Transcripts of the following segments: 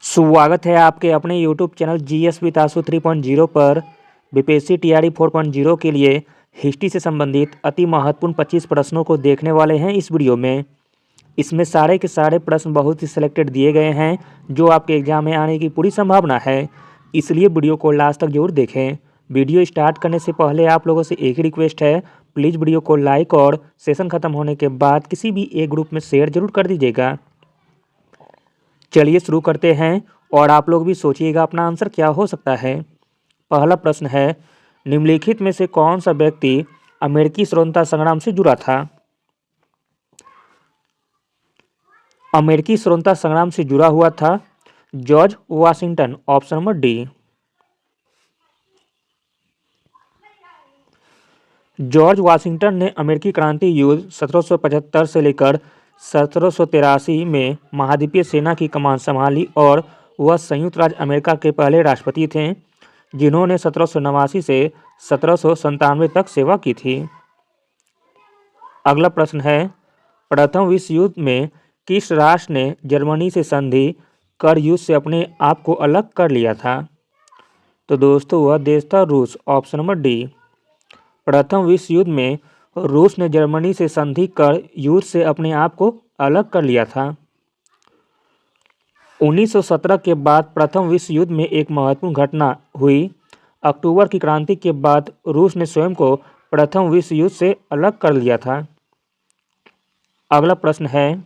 स्वागत है आपके अपने YouTube चैनल जीएस विद आशु 3.0 पर। बीपीएससी टीआरई 4.0 के लिए हिस्ट्री से संबंधित अति महत्वपूर्ण 25 प्रश्नों को देखने वाले हैं इस वीडियो में। इसमें सारे के सारे प्रश्न बहुत ही सिलेक्टेड दिए गए हैं जो आपके एग्जाम में आने की पूरी संभावना है, इसलिए वीडियो को लास्ट तक जरूर देखें। वीडियो स्टार्ट करने से पहले आप लोगों से एक ही रिक्वेस्ट है, प्लीज़ वीडियो को लाइक और सेशन ख़त्म होने के बाद किसी भी एक ग्रुप में शेयर जरूर कर दीजिएगा। चलिए शुरू करते हैं और आप लोग भी सोचिएगा अपना आंसर क्या हो सकता है। पहला प्रश्न है, निम्नलिखित में से कौन सा व्यक्ति अमेरिकी स्वतंत्रता संग्राम से जुड़ा था? अमेरिकी स्वतंत्रता संग्राम से जुड़ा हुआ था George Washington, option number D. George Washington ने अमेरिकी क्रांति युद्ध 1775 से लेकर 1783 में महाद्वीपीय सेना की कमान संभाली और वह संयुक्त राज्य अमेरिका के पहले राष्ट्रपति थे जिन्होंने 1789 से 1797 तक सेवा की थी। अगला प्रश्न है, प्रथम विश्व युद्ध में किस राष्ट्र ने जर्मनी से संधि कर युद्ध से अपने आप को अलग कर लिया था? तो दोस्तों वह देश था रूस, ऑप्शन नंबर डी। प्रथम विश्व युद्ध में रूस ने जर्मनी से संधि कर युद्ध से अपने आप को अलग कर लिया था। 1917 के बाद प्रथम विश्व युद्ध में एक महत्वपूर्ण घटना हुई। अक्टूबर की क्रांति के बाद रूस ने स्वयं को प्रथम विश्व युद्ध से अलग कर लिया था। अगला प्रश्न है,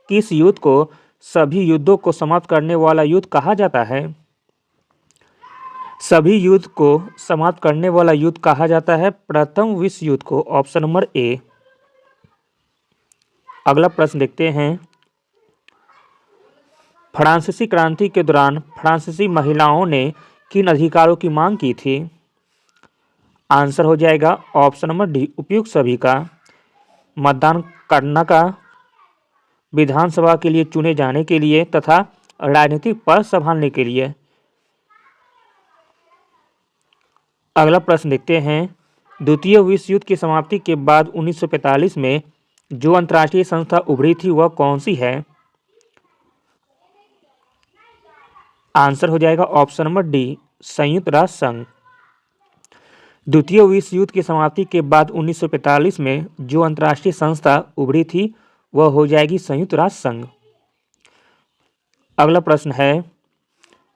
किस युद्ध को सभी युद्धों को समाप्त करने वाला युद्ध कहा जाता है? सभी युद्ध को समाप्त करने वाला युद्ध कहा जाता है प्रथम विश्व युद्ध को, ऑप्शन नंबर ए। अगला प्रश्न देखते हैं, फ्रांसीसी क्रांति के दौरान फ्रांसीसी महिलाओं ने किन अधिकारों की मांग की थी? आंसर हो जाएगा ऑप्शन नंबर डी, उपयुक्त सभी का। मतदान करना का, विधानसभा के लिए चुने जाने के लिए तथा राजनीतिक पद संभालने के लिए। अगला प्रश्न देखते हैं, द्वितीय विश्व युद्ध की समाप्ति के बाद 1945 में जो अंतर्राष्ट्रीय संस्था उभरी थी वह कौन सी है? आंसर हो जाएगा ऑप्शन नंबर डी, संयुक्त राष्ट्र संघ। द्वितीय विश्व युद्ध की समाप्ति के बाद 1945 में जो अंतर्राष्ट्रीय संस्था उभरी थी वह हो जाएगी संयुक्त राष्ट्र संघ। अगला प्रश्न है,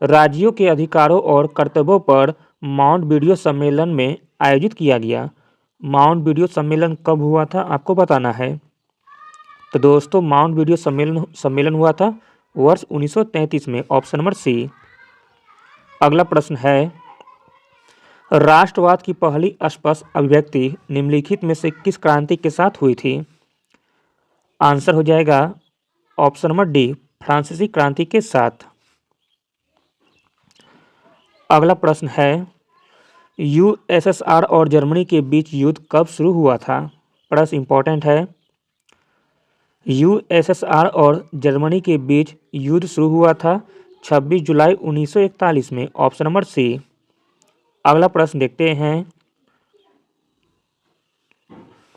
राज्यों के अधिकारों और कर्तव्यों पर माउंट वीडियो सम्मेलन में आयोजित किया गया। माउंट वीडियो सम्मेलन कब हुआ था आपको बताना है। तो दोस्तों माउंट वीडियो सम्मेलन हुआ था वर्ष 1933 में, ऑप्शन नंबर सी। अगला प्रश्न है, राष्ट्रवाद की पहली स्पष्ट अभिव्यक्ति निम्नलिखित में से किस क्रांति के साथ हुई थी? आंसर हो जाएगा ऑप्शन नंबर डी, फ्रांसीसी क्रांति के साथ। अगला प्रश्न है, यूएसएसआर और जर्मनी के बीच युद्ध कब शुरू हुआ था? प्रश्न इंपॉर्टेंट है। यूएसएसआर और जर्मनी के बीच युद्ध शुरू हुआ था 26 जुलाई 1941 में, ऑप्शन नंबर सी। अगला प्रश्न देखते हैं,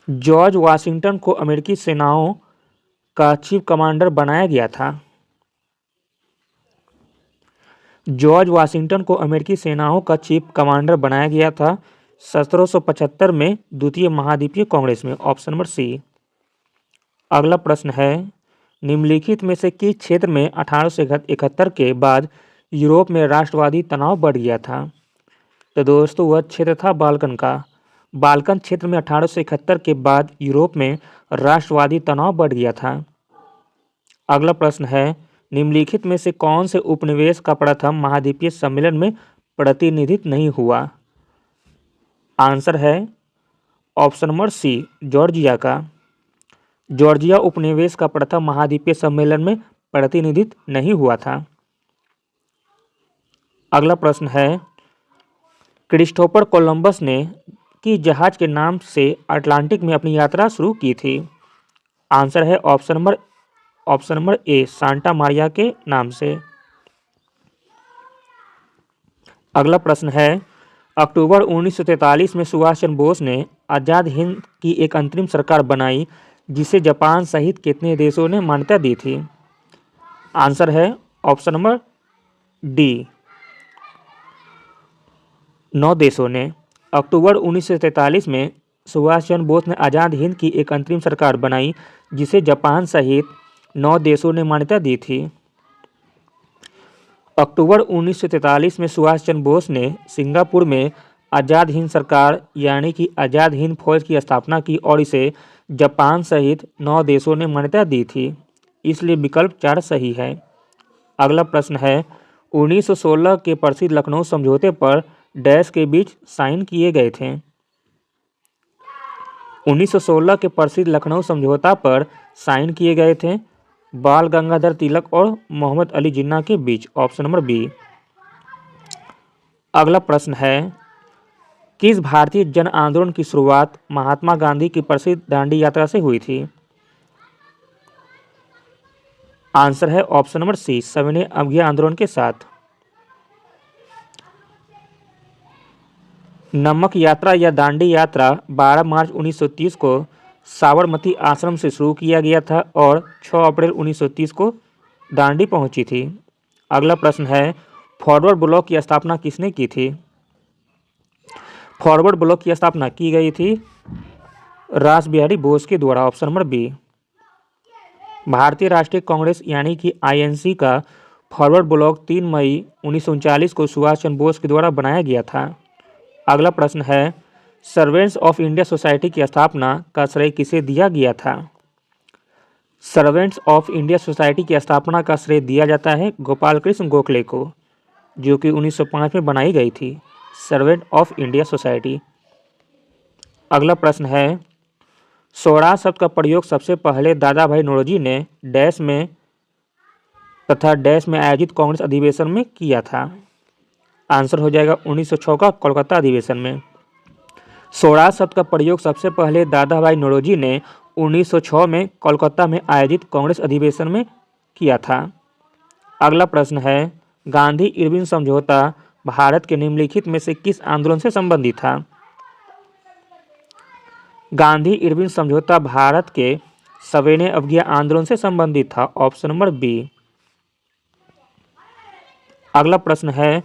जॉर्ज वाशिंगटन को अमेरिकी सेनाओं का चीफ कमांडर बनाया गया था। जॉर्ज वाशिंगटन को अमेरिकी सेनाओं का चीफ कमांडर बनाया गया था 1775 में द्वितीय महाद्वीपीय कांग्रेस में, ऑप्शन नंबर सी। अगला प्रश्न है, निम्नलिखित में से किस क्षेत्र में 1871 के बाद यूरोप में राष्ट्रवादी तनाव बढ़ गया था? तो दोस्तों वह क्षेत्र था बाल्कन का। बाल्कन क्षेत्र में 1871 के बाद यूरोप में राष्ट्रवादी तनाव बढ़ गया था। अगला प्रश्न है, निम्नलिखित में से कौन से उपनिवेश का प्रथम महाद्वीपीय सम्मेलन में प्रतिनिधित्व नहीं हुआ? आंसर है ऑप्शन नंबर सी, जॉर्जिया का। जॉर्जिया उपनिवेश का प्रथम महाद्वीपीय सम्मेलन में प्रतिनिधित्व नहीं हुआ था। अगला प्रश्न है, क्रिस्टोफर कोलंबस ने किस जहाज के नाम से अटलांटिक में अपनी यात्रा शुरू की थी? आंसर है option number A, Santa Maria के नाम से। अगला प्रश्न है, अक्टूबर 1943 में सुभाष चंद्र बोस ने आज़ाद हिंद की एक अंतरिम सरकार बनाई जिसे जापान सहित कितने देशों ने मान्यता दी थी? आंसर है ऑप्शन नंबर डी, 9 देशों ने। अक्टूबर 1943 में सुभाष चंद्र बोस ने आज़ाद हिंद की एक अंतरिम सरकार बनाई जिसे जापान सहित 9 देशों ने मान्यता दी थी। अक्टूबर 1943 में सुभाष चंद्र बोस ने सिंगापुर में आज़ाद हिंद सरकार यानी कि आज़ाद हिंद फौज की स्थापना की और इसे जापान सहित 9 देशों ने मान्यता दी थी, इसलिए विकल्प 4 सही है। अगला प्रश्न है 1916 के प्रसिद्ध लखनऊ समझौते पर डैश के बीच साइन किए गए थे। 1916 के प्रसिद्ध लखनऊ समझौता पर साइन किए गए थे बाल गंगाधर तिलक और मोहम्मद अली जिन्ना के बीच, ऑप्शन नंबर बी। अगला प्रश्न है किस भारतीय जन आंदोलन की शुरुआत महात्मा गांधी की प्रसिद्ध दांडी यात्रा से हुई थी? आंसर है ऑप्शन नंबर सी, सविनय अवज्ञा आंदोलन के साथ। नमक यात्रा या दांडी यात्रा 12 मार्च 1930 को साबरमती आश्रम से शुरू किया गया था और 6 अप्रैल 1930 को दांडी पहुंची थी। अगला प्रश्न है फॉरवर्ड ब्लॉक की स्थापना किसने की थी? फॉरवर्ड ब्लॉक की स्थापना की गई थी रास बिहारी बोस के द्वारा, ऑप्शन नंबर बी। भारतीय राष्ट्रीय कांग्रेस यानी कि आईएनसी का फॉरवर्ड ब्लॉक 3 मई 1939 को सुभाष चंद्र बोस के द्वारा बनाया गया था। अगला प्रश्न है सर्वेंट्स ऑफ इंडिया सोसाइटी की स्थापना का श्रेय किसे दिया गया था? सर्वेंट्स ऑफ इंडिया सोसाइटी की स्थापना का श्रेय दिया जाता है गोपाल कृष्ण गोखले को, जो कि 1905 में बनाई गई थी सर्वेंट ऑफ इंडिया सोसाइटी। अगला प्रश्न है स्वराज शब्द का प्रयोग सबसे पहले दादा भाई नौरोजी ने डैश में तथा डैश में आयोजित कांग्रेस अधिवेशन में किया था। आंसर हो जाएगा 1906 का कोलकाता अधिवेशन में। स्वराज शब्द का प्रयोग सबसे पहले दादा भाई नौरोजी ने 1906 में कोलकाता में आयोजित कांग्रेस अधिवेशन में किया था। अगला प्रश्न है गांधी इरविन समझौता भारत के निम्नलिखित में से किस आंदोलन से संबंधित था? गांधी इरविन समझौता भारत के सविनय अवज्ञा आंदोलन से संबंधित था, ऑप्शन नंबर बी। अगला प्रश्न है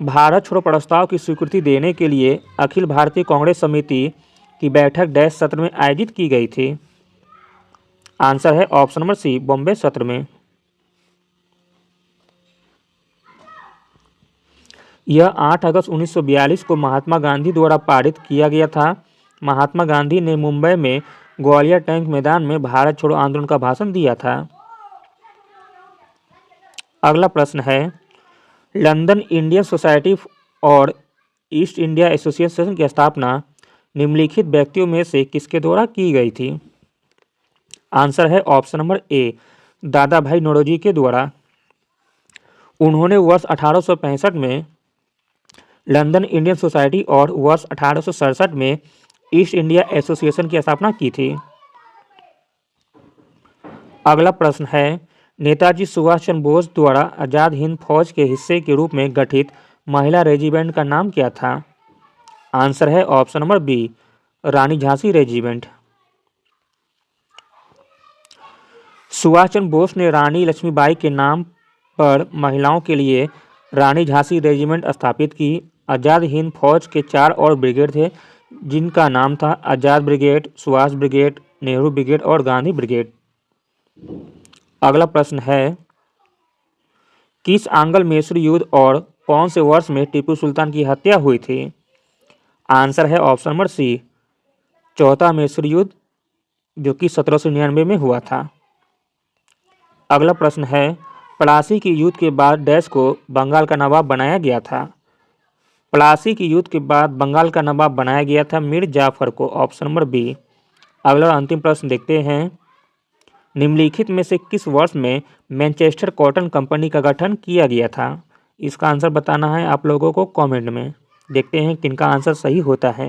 भारत छोड़ो प्रस्ताव की स्वीकृति देने के लिए अखिल भारतीय कांग्रेस समिति की बैठक डैश सत्र में आयोजित की गई थी। आंसर है ऑप्शन नंबर सी, बॉम्बे सत्र में। यह 8 अगस्त 1942 को महात्मा गांधी द्वारा पारित किया गया था। महात्मा गांधी ने मुंबई में ग्वालियर टैंक मैदान में भारत छोड़ो आंदोलन का भाषण दिया था। अगला प्रश्न है लंदन इंडियन सोसाइटी और ईस्ट इंडिया एसोसिएशन की स्थापना निम्नलिखित व्यक्तियों में से किसके द्वारा की गई थी? आंसर है ऑप्शन नंबर ए, दादा भाई नौरोजी के द्वारा। उन्होंने वर्ष 1865 में लंदन इंडियन सोसाइटी और वर्ष 1867 में ईस्ट इंडिया एसोसिएशन की स्थापना की थी। अगला प्रश्न है नेताजी सुभाष चंद्र बोस द्वारा आज़ाद हिंद फौज के हिस्से के रूप में गठित महिला रेजिमेंट का नाम क्या था? आंसर है ऑप्शन नंबर बी, रानी झांसी रेजिमेंट। सुभाष चंद्र बोस ने रानी लक्ष्मीबाई के नाम पर महिलाओं के लिए रानी झांसी रेजिमेंट स्थापित की। आज़ाद हिंद फौज के 4 और ब्रिगेड थे जिनका नाम था Azad brigade, Subhash brigade, Nehru brigade और गांधी ब्रिगेड। अगला प्रश्न है किस आंग्ल मैसूर युद्ध और कौन से वर्ष में टीपू सुल्तान की हत्या हुई थी? आंसर है ऑप्शन नंबर सी, चौथा मैसूर युद्ध, जो कि 1799 में हुआ था। अगला प्रश्न है प्लासी की युद्ध के बाद डैश को बंगाल का नवाब बनाया गया था। प्लासी की युद्ध के बाद बंगाल का नवाब बनाया गया था मीर जाफर को, ऑप्शन नंबर बी। अगला और अंतिम प्रश्न देखते हैं निम्नलिखित में से किस वर्ष में मैनचेस्टर कॉटन कंपनी का गठन किया गया था? इसका आंसर बताना है आप लोगों को कमेंट में। देखते हैं किनका आंसर सही होता है।